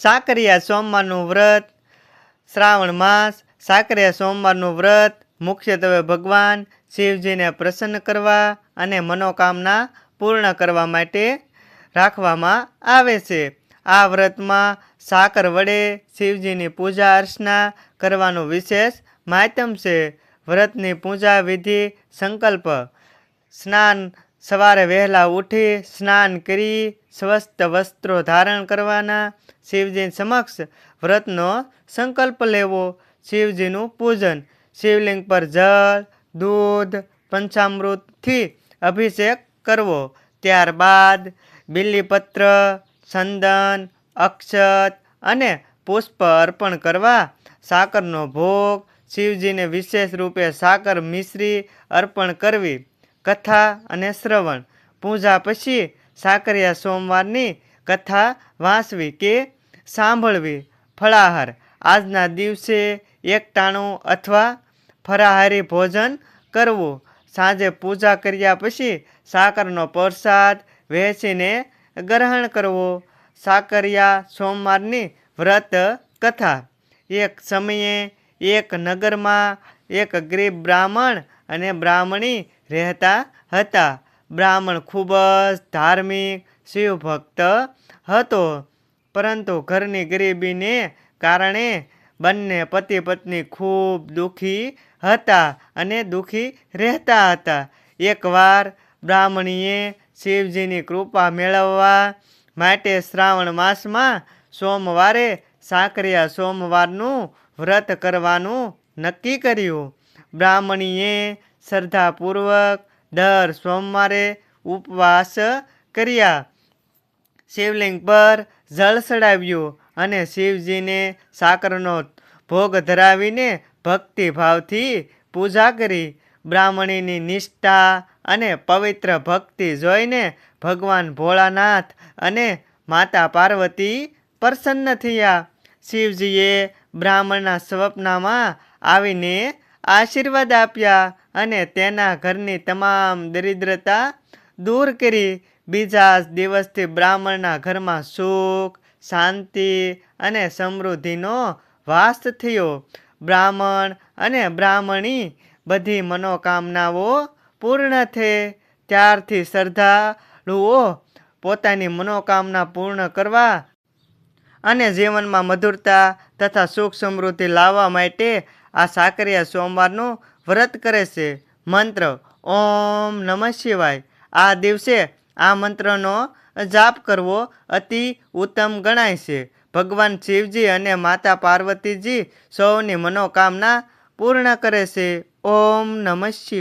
સાકરિયા સોમવારનું વ્રત. શ્રાવણ માસ સાકરિયા સોમવારનું વ્રત મુખ્યત્વે ભગવાન શિવજીને પ્રસન્ન કરવા અને મનોકામના પૂર્ણ કરવા માટે રાખવામાં આવે છે. આ વ્રતમાં સાકર વડે શિવજીની પૂજા અર્ચના કરવાનું વિશેષ મહાત્મ્ય છે. વ્રતની પૂજા વિધિ સંકલ્પ. સ્નાન. સવારે વહેલા ઉઠી સ્નાન કરી સ્વસ્થ વસ્ત્રો ધારણ કરવાના. શિવજી સમક્ષ વ્રતનો સંકલ્પ લેવો. શિવજીનું પૂજન. શિવલિંગ પર જળ, દૂધ, પંચામૃતથી અભિષેક કરવો. ત્યારબાદ બિલીપત્ર, ચંદન, અક્ષત અને પુષ્પ અર્પણ કરવા. સાકરનો ભોગ. શિવજીને વિશેષ રૂપે સાકર મિશ્રી અર્પણ કરવી. કથા અને શ્રવણ. પૂજા પછી સાકરિયા સોમવારની કથા વાંચવી કે સાંભળવી. ફળાહાર. આજના દિવસે એકટાણું અથવા ફરાહારી ભોજન કરવું. સાંજે પૂજા કર્યા પછી સાકરનો પ્રસાદ વહેંચીને ગ્રહણ કરવો. સાકરિયા સોમવારની વ્રત કથા. એક સમયે એક નગરમાં એક ગરીબ બ્રાહ્મણ અને બ્રાહ્મણી રહેતા હતા. બ્રાહ્મણ ખૂબ જ ધાર્મિક શિવભક્ત હતો, પરંતુ ઘરની ગરીબીને કારણે બંને પતિ પત્ની ખૂબ દુઃખી હતા અને દુઃખી રહેતા હતા. એકવાર બ્રાહ્મણીએ શિવજીની કૃપા મેળવવા માટે શ્રાવણ માસમાં સોમવારે સાકરિયા સોમવારનું વ્રત કરવાનું નક્કી કર્યું. બ્રાહ્મણીએ શ્રદ્ધાપૂર્વક દર સોમવારે ઉપવાસ કર્યા, શિવલિંગ પર જળ ચડાવ્યું અને શિવજીને સાકરનો ભોગ ધરાવીને ભક્તિભાવથી પૂજા કરી. બ્રાહ્મણીની નિષ્ઠા અને પવિત્ર ભક્તિ જોઈને ભગવાન ભોળાનાથ અને માતા પાર્વતી પ્રસન્ન થયા. શિવજીએ બ્રાહ્મણના સ્વપ્નમાં આવીને આશીર્વાદ આપ્યા અને તેના ઘરની તમામ દરિદ્રતા દૂર કરી. બીજા જ દિવસથી બ્રાહ્મણના ઘરમાં સુખ, શાંતિ અને સમૃદ્ધિનો વાસ થયો. બ્રાહ્મણ અને બ્રાહ્મણી બધી મનોકામનાઓ પૂર્ણ થઈ. ત્યારથી શ્રદ્ધાળુઓ પોતાની મનોકામના પૂર્ણ કરવા અને જીવનમાં મધુરતા તથા સુખ સમૃદ્ધિ લાવવા માટે આ સાકરિયા સોમવારનું વ્રત કરે છે. મંત્ર. ઓમ નમઃ શિવાય. આ દિવસે આ મંત્રનો જાપ કરવો અતિ ઉત્તમ ગણાય છે. ભગવાન શિવજી અને માતા પાર્વતીજી સૌની મનોકામના પૂર્ણ કરે છે. ઓમ નમઃ શિવાય.